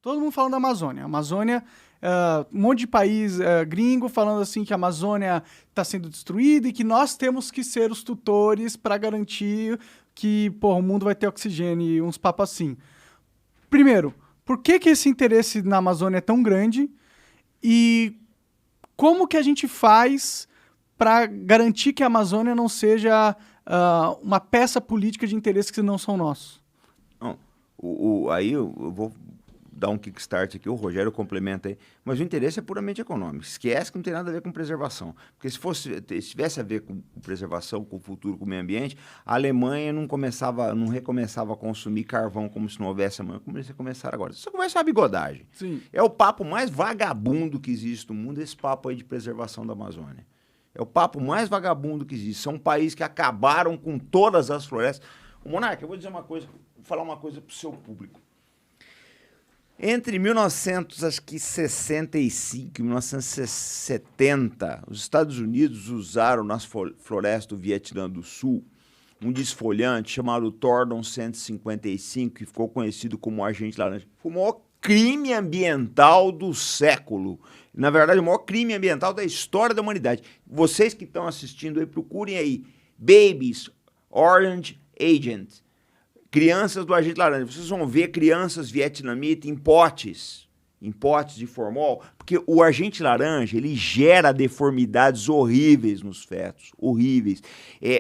Todo mundo falando da Amazônia. Amazônia, um monte de país gringo falando assim que a Amazônia está sendo destruída e que nós temos que ser os tutores para garantir que o mundo vai ter oxigênio e uns papos assim. Primeiro, por que esse interesse na Amazônia é tão grande e como que a gente faz para garantir que a Amazônia não seja uma peça política de interesses que não são nossos? Não, aí eu vou dar um kickstart aqui, o Rogério complementa aí, mas o interesse é puramente econômico. Esquece que não tem nada a ver com preservação. Porque se tivesse a ver com preservação, com o futuro, com o meio ambiente, a Alemanha não recomeçava a consumir carvão como se não houvesse amanhã, como eles começaram agora. Isso começa a bigodagem. Sim. É o papo mais vagabundo que existe no mundo, esse papo aí de preservação da Amazônia. É o papo mais vagabundo que existe. São países que acabaram com todas as florestas. Monarca, eu vou dizer uma coisa, vou falar uma coisa para o seu público. Entre 1965 e 1970, os Estados Unidos usaram nas florestas do Vietnã do Sul um desfolhante chamado Tordon 155, que ficou conhecido como agente laranja. Foi o maior crime ambiental do século. Na verdade, o maior crime ambiental da história da humanidade. Vocês que estão assistindo aí, procurem aí Babies Orange Agent. Crianças do agente laranja. Vocês vão ver crianças vietnamitas em potes de formol, porque o agente laranja, ele gera deformidades horríveis nos fetos, horríveis.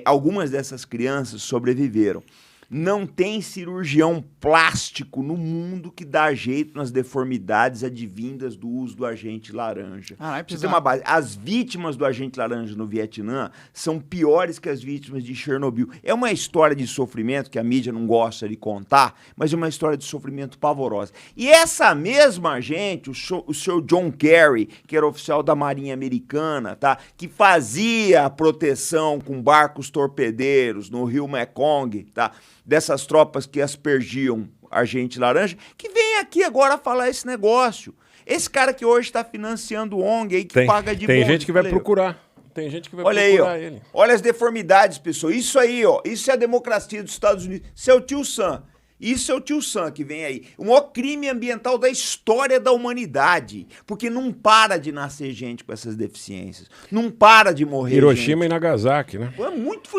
Algumas dessas crianças sobreviveram. Não tem cirurgião plástico no mundo que dá jeito nas deformidades advindas do uso do agente laranja. Você tem uma base. As vítimas do agente laranja no Vietnã são piores que as vítimas de Chernobyl. É uma história de sofrimento que a mídia não gosta de contar, mas é uma história de sofrimento pavorosa. E essa mesma gente, o seu John Kerry, que era oficial da Marinha Americana, tá? Que fazia a proteção com barcos torpedeiros no rio Mekong, tá? Dessas tropas que aspergiam agente laranja, que vem aqui agora falar esse negócio. Esse cara que hoje está financiando o ONG aí, que paga de Tem gente que vai procurar. Tem gente que vai procurar aí, ele. Olha as deformidades, pessoal. Isso aí, ó. Isso é a democracia dos Estados Unidos. Isso é o tio Sam. Isso é o tio Sam que vem aí. O maior crime ambiental da história da humanidade. Porque não para de nascer gente com essas deficiências. Não para de morrer Hiroshima gente. e Nagasaki, né? Foi muito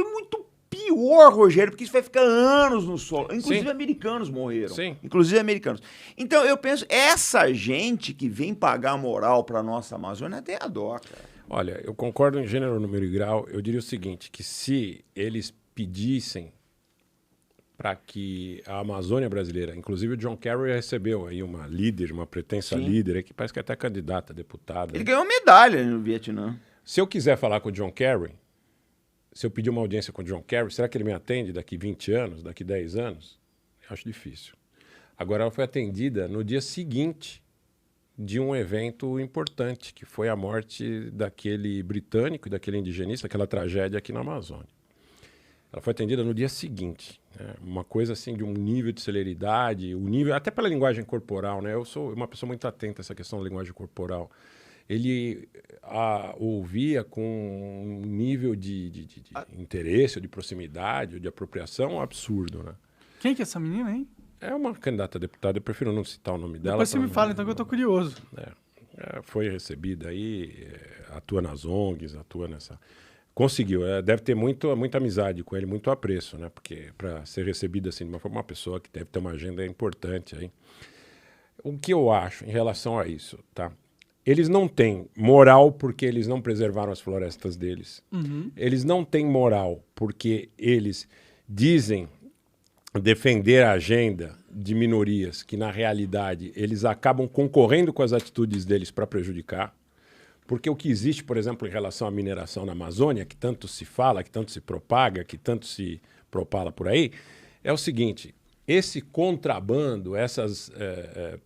pior, Rogério, porque isso vai ficar anos no solo. Inclusive, Sim. Americanos morreram. Sim. Inclusive, americanos. Então, eu penso, essa gente que vem pagar moral pra nossa Amazônia tem a dó, cara. Olha, eu concordo em gênero, número e grau. Eu diria o seguinte, que se eles pedissem para que a Amazônia brasileira, inclusive o John Kerry recebeu aí uma líder, uma pretensa líder, que parece que é até candidata a deputada. Ele ganhou medalha no Vietnã. Se eu quiser falar com o John Kerry, se eu pedir uma audiência com o John Kerry, será que ele me atende daqui 20 anos, daqui 10 anos? Eu acho difícil. Agora, ela foi atendida no dia seguinte de um evento importante, que foi a morte daquele britânico e daquele indigenista, aquela tragédia aqui na Amazônia. Ela foi atendida no dia seguinte. Né? Uma coisa assim de um nível de celeridade, o nível, até pela linguagem corporal, né? Eu sou uma pessoa muito atenta a essa questão da linguagem corporal. Ele ouvia com um nível de interesse, ou de proximidade, ou de apropriação absurdo, né? Quem que é essa menina, hein? É uma candidata a deputada, eu prefiro não citar o nome dela. Depois você me fala, então, que eu tô curioso. Foi recebida aí, atua nas ONGs, atua nessa... Conseguiu, deve ter muita amizade com ele, muito apreço, né? Porque para ser recebida assim de uma forma, uma pessoa que deve ter uma agenda importante aí. O que eu acho em relação a isso, tá? Eles não têm moral porque eles não preservaram as florestas deles. Uhum. Eles não têm moral porque eles dizem defender a agenda de minorias que, na realidade, eles acabam concorrendo com as atitudes deles para prejudicar. Porque o que existe, por exemplo, em relação à mineração na Amazônia, que tanto se fala, que tanto se propaga, que tanto se propala por aí, é o seguinte... Esse contrabando, essas,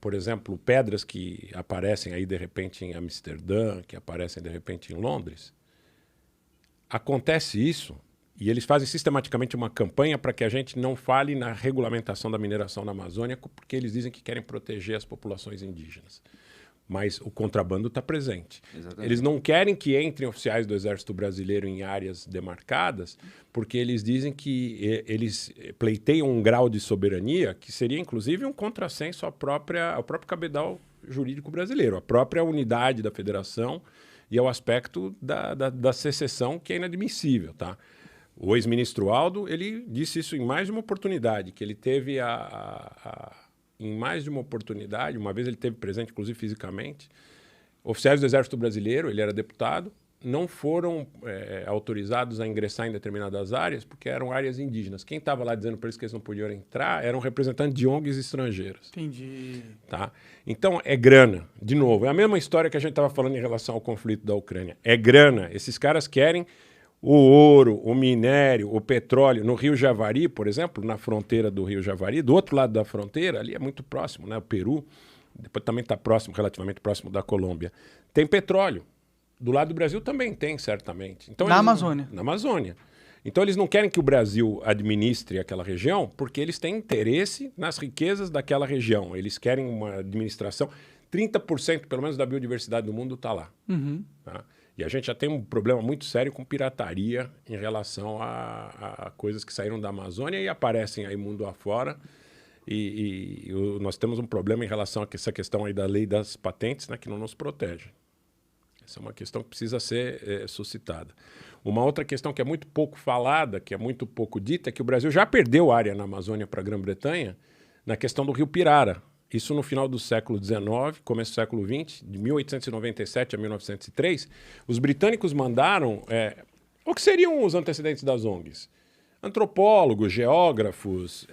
por exemplo, pedras que aparecem aí de repente em Amsterdã, que aparecem de repente em Londres, acontece isso e eles fazem sistematicamente uma campanha para que a gente não fale na regulamentação da mineração na Amazônia, porque eles dizem que querem proteger as populações indígenas. mas o contrabando está presente. Exatamente. Eles não querem que entrem oficiais do Exército Brasileiro em áreas demarcadas, porque eles dizem que eles pleiteiam um grau de soberania que seria, inclusive, um contrassenso ao próprio cabedal jurídico brasileiro, a própria unidade da federação e ao aspecto da secessão, que é inadmissível, tá? O ex-ministro Aldo, ele disse isso em mais de uma oportunidade, que ele teve em mais de uma oportunidade, uma vez ele esteve presente, inclusive fisicamente, oficiais do Exército Brasileiro, ele era deputado, não foram autorizados a ingressar em determinadas áreas porque eram áreas indígenas. Quem estava lá dizendo para eles que eles não podiam entrar eram representantes de ONGs estrangeiras. Entendi. Tá? Então, é grana. De novo, é a mesma história que a gente estava falando em relação ao conflito da Ucrânia. É grana. Esses caras querem o ouro, o minério, o petróleo. No Rio Javari, por exemplo, na fronteira do Rio Javari, do outro lado da fronteira, ali é muito próximo, né? O Peru, depois também está próximo, relativamente próximo da Colômbia. Tem petróleo. Do lado do Brasil também tem, certamente. Então, Na Amazônia. Na Amazônia. Então, eles não querem que o Brasil administre aquela região porque eles têm interesse nas riquezas daquela região. Eles querem uma administração... 30% pelo menos da biodiversidade do mundo está lá. Uhum. Tá? E a gente já tem um problema muito sério com pirataria em relação a coisas que saíram da Amazônia e aparecem aí mundo afora. Nós temos um problema em relação a essa questão aí da lei das patentes, né, que não nos protege. Essa é uma questão que precisa ser suscitada. Uma outra questão que é muito pouco falada, que é muito pouco dita, é que o Brasil já perdeu área na Amazônia para a Grã-Bretanha na questão do Rio Pirara. Isso no final do século XIX, começo do século XX, de 1897 a 1903, os britânicos mandaram o que seriam os antecedentes das ONGs? Antropólogos, geógrafos,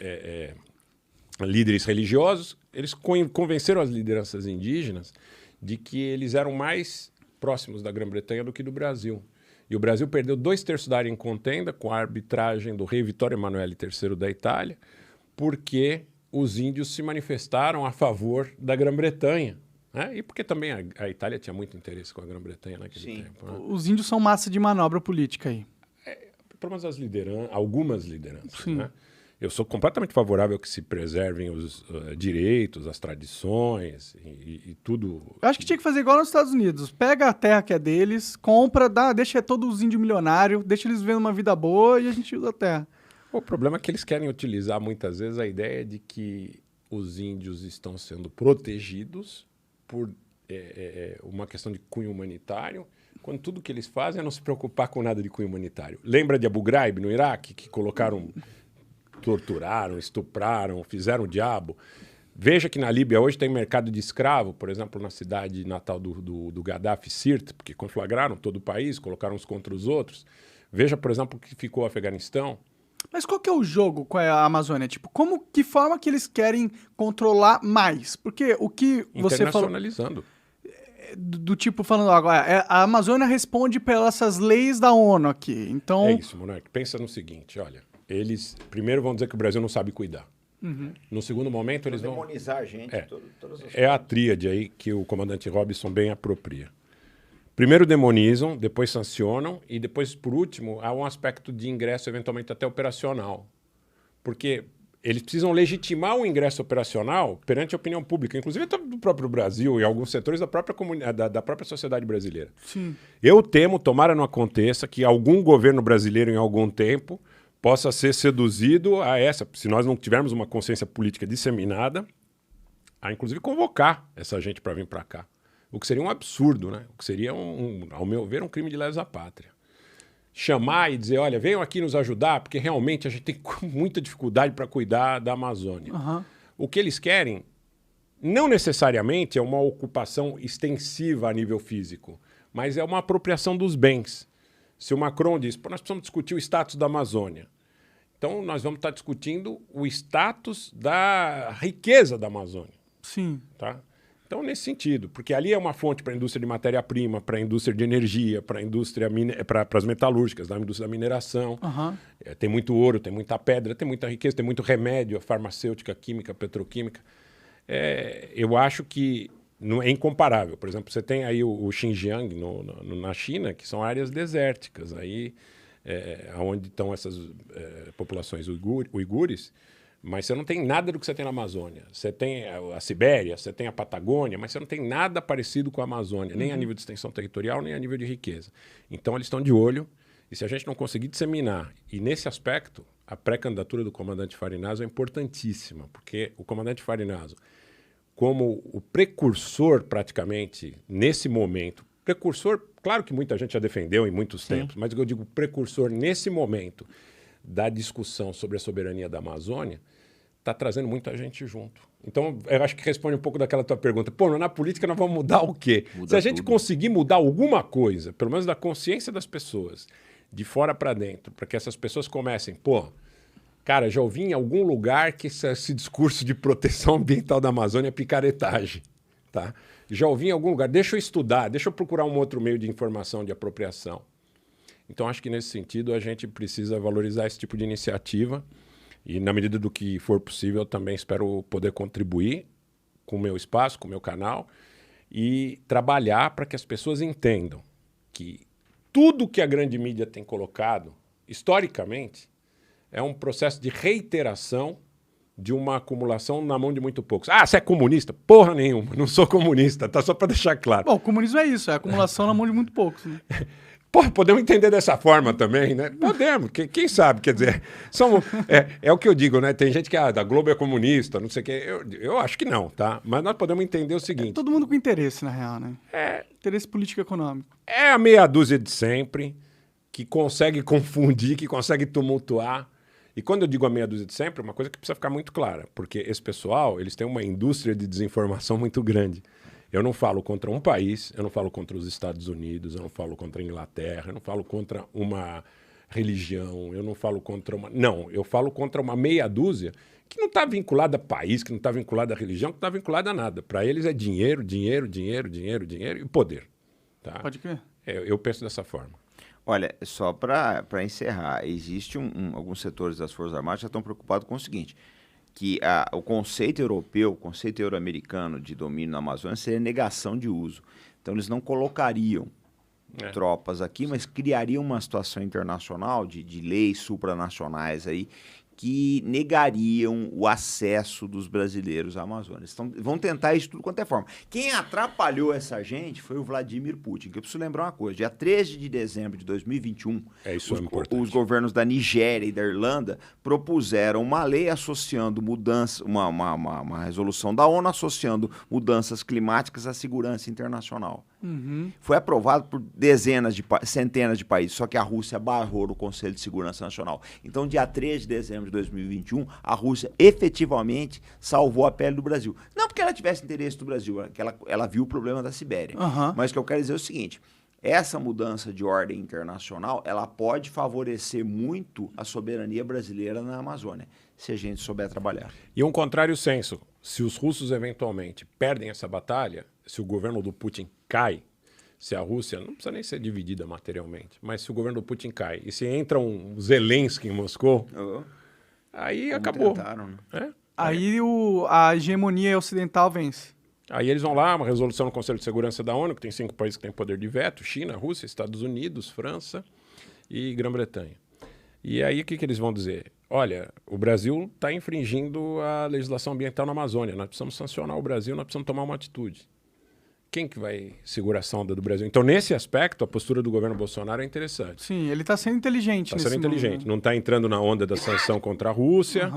líderes religiosos. Eles convenceram as lideranças indígenas de que eles eram mais próximos da Grã-Bretanha do que do Brasil. E o Brasil perdeu 2/3 da área em contenda com a arbitragem do rei Vittorio Emanuele III da Itália, porque os índios se manifestaram a favor da Grã-Bretanha. Né? E porque também a Itália tinha muito interesse com a Grã-Bretanha naquele tempo. Né? Os índios são massa de manobra política aí. Pelo menos algumas lideranças. Sim. Né? Eu sou completamente favorável que se preservem os direitos, as tradições e tudo. Eu acho que tinha que fazer igual nos Estados Unidos. Pega a terra que é deles, compra, deixa todos os índios milionários, deixa eles vivendo uma vida boa e a gente usa a terra. O problema é que eles querem utilizar muitas vezes a ideia de que os índios estão sendo protegidos por uma questão de cunho humanitário, quando tudo que eles fazem é não se preocupar com nada de cunho humanitário. Lembra de Abu Ghraib, no Iraque, que torturaram, estupraram, fizeram o diabo? Veja que na Líbia hoje tem mercado de escravo, por exemplo, na cidade natal do Gaddafi, Sirte, porque conflagraram todo o país, colocaram uns contra os outros. Veja, por exemplo, o que ficou o Afeganistão. Mas qual que é o jogo com a Amazônia? Tipo, que forma que eles querem controlar mais? Porque o que você falou... Internacionalizando. Do tipo, falando agora, a Amazônia responde pelas essas leis da ONU aqui, então... É isso, Monark. Pensa no seguinte, olha, eles primeiro vão dizer que o Brasil não sabe cuidar. Uhum. No segundo momento, eles vão... demonizar a gente. Todas as É a tríade aí que o comandante Robinson bem apropria. Primeiro demonizam, depois sancionam e depois, por último, há um aspecto de ingresso eventualmente até operacional. Porque eles precisam legitimar o ingresso operacional perante a opinião pública, inclusive até do próprio Brasil e alguns setores da própria comunidade, da própria sociedade brasileira. Sim. Eu temo, tomara não aconteça, que algum governo brasileiro em algum tempo possa ser seduzido a se nós não tivermos uma consciência política disseminada, a inclusive convocar essa gente para vir para cá. O que seria um absurdo, né? O que seria, ao meu ver, um crime de lesa pátria. Chamar e dizer, olha, venham aqui nos ajudar, porque realmente a gente tem muita dificuldade para cuidar da Amazônia. Uhum. O que eles querem, não necessariamente é uma ocupação extensiva a nível físico, mas é uma apropriação dos bens. Se o Macron diz, nós precisamos discutir o status da Amazônia, então nós vamos estar discutindo o status da riqueza da Amazônia. Sim. Tá? Então, nesse sentido, porque ali é uma fonte para a indústria de matéria-prima, para a indústria de energia, para a indústria para as metalúrgicas, da indústria da mineração. Uhum. Tem muito ouro, tem muita pedra, tem muita riqueza, tem muito remédio, farmacêutica, química, petroquímica. Eu acho que não é incomparável. Por exemplo, você tem aí o Xinjiang na China, que são áreas desérticas, aí onde estão essas populações uigures, Mas você não tem nada do que você tem na Amazônia. Você tem a Sibéria, você tem a Patagônia, mas você não tem nada parecido com a Amazônia, nem a nível de extensão territorial, nem a nível de riqueza. Então, eles estão de olho, e se a gente não conseguir disseminar, e nesse aspecto, a pré-candidatura do comandante Farinazo é importantíssima, porque o comandante Farinazo, como o precursor, praticamente, nesse momento, precursor, claro que muita gente já defendeu em muitos tempos, mas eu digo precursor nesse momento da discussão sobre a soberania da Amazônia, está trazendo muita gente junto. Então, eu acho que responde um pouco daquela tua pergunta. Pô, na política nós vamos mudar o quê? Se a gente conseguir mudar alguma coisa, pelo menos da consciência das pessoas, de fora para dentro, para que essas pessoas comecem, pô, cara, já ouvi em algum lugar que esse discurso de proteção ambiental da Amazônia é picaretagem, tá? Já ouvi em algum lugar, deixa eu estudar, deixa eu procurar um outro meio de informação, de apropriação. Então, acho que nesse sentido a gente precisa valorizar esse tipo de iniciativa e, na medida do que for possível, eu também espero poder contribuir com o meu espaço, com o meu canal e trabalhar para que as pessoas entendam que tudo que a grande mídia tem colocado, historicamente, é um processo de reiteração de uma acumulação na mão de muito poucos. Ah, você é comunista? Porra nenhuma, não sou comunista, tá? Só para deixar claro. Bom, o comunismo é isso, é acumulação na mão de muito poucos, né? Pô, podemos entender dessa forma também, né? Podemos, quem sabe, quer dizer, é o que eu digo, né? Tem gente que, da Globo é comunista, não sei o quê. Eu acho que não, tá? Mas nós podemos entender o seguinte. Todo mundo com interesse, na real, né? Interesse político-econômico. É a meia dúzia de sempre que consegue confundir, que consegue tumultuar. E quando eu digo a meia dúzia de sempre, é uma coisa que precisa ficar muito clara, porque esse pessoal, eles têm uma indústria de desinformação muito grande. Eu não falo contra um país, eu não falo contra os Estados Unidos, eu não falo contra a Inglaterra, eu não falo contra uma religião, eu não falo contra uma... Não, eu falo contra uma meia dúzia que não está vinculada a país, que não está vinculada a religião, que não está vinculada a nada. Para eles é dinheiro, dinheiro, dinheiro, dinheiro, dinheiro e poder. Tá? Pode crer. Eu penso dessa forma. Olha, só para encerrar, existe alguns setores das Forças Armadas que já estão preocupados com o seguinte, que o conceito europeu, o conceito euro-americano de domínio na Amazônia seria negação de uso. Então, eles não colocariam tropas aqui, mas criariam uma situação internacional de leis supranacionais aí que negariam o acesso dos brasileiros à Amazônia. Então, vão tentar isso de tudo quanto é forma. Quem atrapalhou essa gente foi o Vladimir Putin, que eu preciso lembrar uma coisa. Dia 13 de dezembro de 2021, os governos da Nigéria e da Irlanda propuseram uma lei associando mudanças, uma resolução da ONU associando mudanças climáticas à segurança internacional. Uhum. Foi aprovado por centenas de países, só que a Rússia barrou no Conselho de Segurança Nacional. Então, dia 13 de dezembro de 2021, a Rússia efetivamente salvou a pele do Brasil. Não porque ela tivesse interesse do Brasil, que ela viu o problema da Sibéria. Uhum. Mas o que eu quero dizer é o seguinte, essa mudança de ordem internacional, ela pode favorecer muito a soberania brasileira na Amazônia, se a gente souber trabalhar. E um contrário senso, se os russos eventualmente perdem essa batalha, se o governo do Putin cai, se a Rússia, não precisa nem ser dividida materialmente, mas se o governo do Putin cai e se entra um Zelensky em Moscou, aí acabou. Tentaram, né? Aí a hegemonia ocidental vence. Aí eles vão lá, uma resolução no Conselho de Segurança da ONU, que tem 5 países que têm poder de veto, China, Rússia, Estados Unidos, França e Grã-Bretanha. E aí o que eles vão dizer? Olha, o Brasil está infringindo a legislação ambiental na Amazônia, nós precisamos sancionar o Brasil, nós precisamos tomar uma atitude. Quem que vai segurar essa onda do Brasil? Então, nesse aspecto, a postura do governo Bolsonaro é interessante. Sim, ele está sendo inteligente. Está sendo inteligente. Mundo. Não está entrando na onda da sanção contra a Rússia,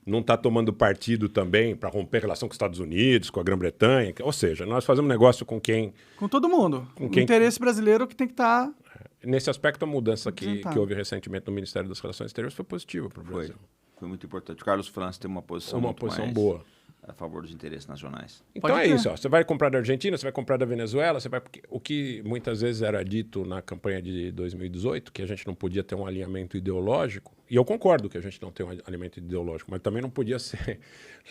não está tomando partido também para romper relação com os Estados Unidos, com a Grã-Bretanha. Ou seja, nós fazemos negócio com quem... Com todo mundo. O interesse brasileiro que tem que estar... Nesse aspecto, a mudança que houve recentemente no Ministério das Relações Exteriores foi positiva para o Brasil. Foi muito importante. O Carlos França tem uma posição boa. A favor dos interesses nacionais. Então isso, ó, você vai comprar da Argentina, você vai comprar da Venezuela, o que muitas vezes era dito na campanha de 2018, que a gente não podia ter um alinhamento ideológico, e eu concordo que a gente não tem um alinhamento ideológico, mas também não podia ser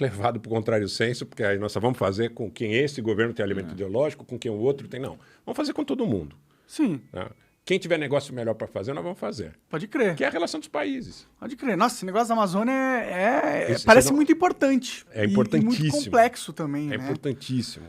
levado para o contrário senso, porque aí nós só vamos fazer com quem esse governo tem alinhamento ideológico, com quem o outro tem, não. Vamos fazer com todo mundo. Sim. Né? Quem tiver negócio melhor para fazer, nós vamos fazer. Pode crer. Que é a relação dos países. Pode crer. Nossa, esse negócio da Amazônia parece muito importante. É importantíssimo. E muito complexo também, É né? importantíssimo.